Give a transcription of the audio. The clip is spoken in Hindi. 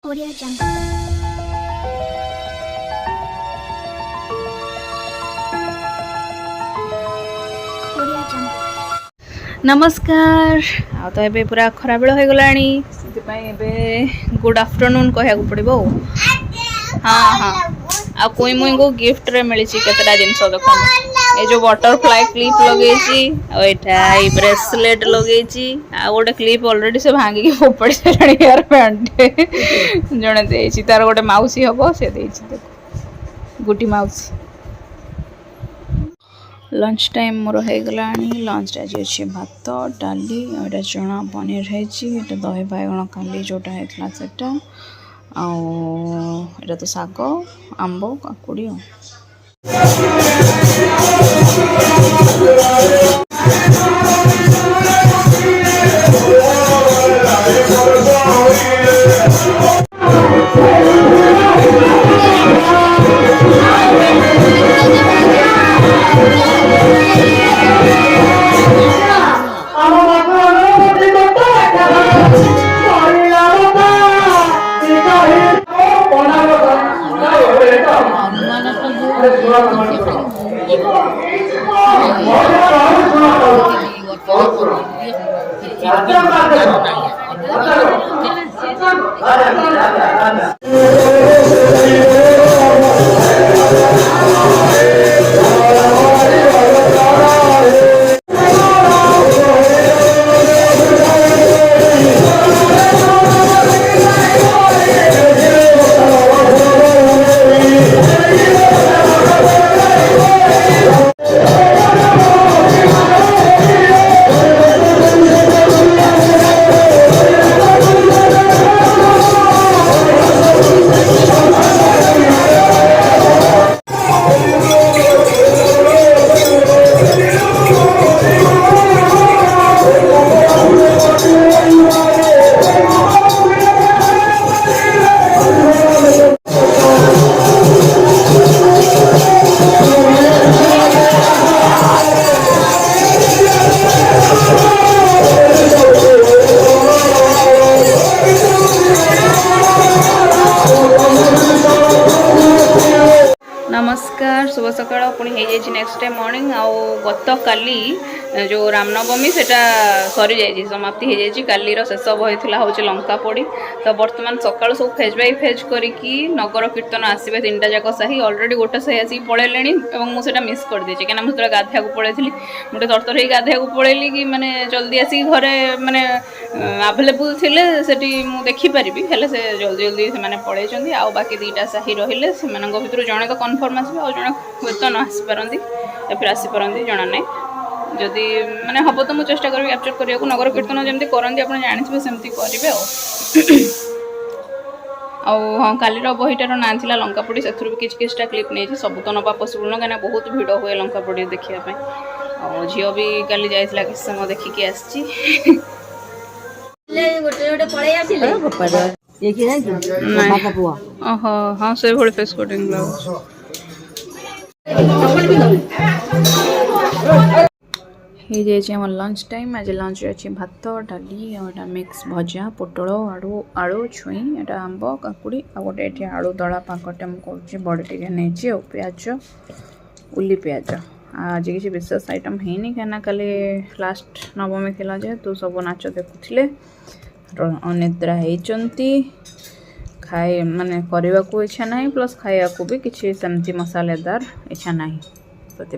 Audio Jungle. Audio Jungle. नमस्कार आ तो एबे पूरा खरा बेल हो गलानी सिपाई एबे गुड आफ्टरनून कहया पड़ो। हाँ हाँ आ कोई मुई को गिफ्ट रे मिली केतटा जिनस देखो ए जो बटरफ्लाई क्लिप लगे आई ब्रेसलेट लगे आ गोटे क्लिप ऑलरेडी से भांगी फोपड़ी सारे यार पैंटे जड़े दे तार गोटे मौसी हम से गुटी मौसी। लंच टाइम मोर हो गलानी लंच आज अच्छे भात डाली एटा चना पनीर है दही बैगण काली जोटा होता सेटा आटा तो शाग आंब काकुड़ी नमस्कार शुभ सकाळ पुणी हो जाए नेक्स्ट टाइम मॉर्निंग आउ गत काली जो रामनवमी सेटा सरी जाइए समाप्ति हो जाए काली शेष बही हूँ लंका पोड़ी तो बर्तमान सकाल सब फेज बाई फेज करके नगर कीर्तन आसवे 3टा जाक साही अलरेडी गोटे साही आसिक पलैले मुझे मिस कर दे कहीं मुझे गाधे पलैली मुझे तरतर हो गाधे पलैली कि माने जल्दी आसिक घरे माने आवेलेबल थे से देखिपारि हेले से जल्दी जल्दी से पलैंट आउ बाकी 2टा साही रहिले से भर जड़े तो कन्फर्म आसवे आ जड़े हूँ तो न आसीपारती या फिर आसीपारती जना ना जदि माने हम तो मुझे चेष्टा करी कैप्चर करने को नगर कीर्तन जमी करती आप जानते सेमती करेंगे हाँ कालीर बहीटार ना था लंकापोड़ी से भी किछटा क्लिप नहीं सब तो नवा पसिबल कहीं बहुत भिड़ हुए लंकापोड़ी देखापी और झील भी काली जाइला कि समय देखिकी आसी हाँ से भाई फेस कटिंग हो जाए लंच टाइम आज लंच अच्छे भात डाली आटा मिक्स भजा पोटल आलू आलू छुई एटा आंब काकुड़ी आ गोटे ये आलू दला पाकटे मुझे बड़े टे नहीं प्याज उली प्याज आज किसी विशेष आइटम है कहीं काली लास्ट नवमी थी जेहेतु सब नाच देखुले अनिद्रा होती खाए माने करने को इच्छा ना प्लस खाया को भी किसी सेमती मसालेदार इच्छा ना से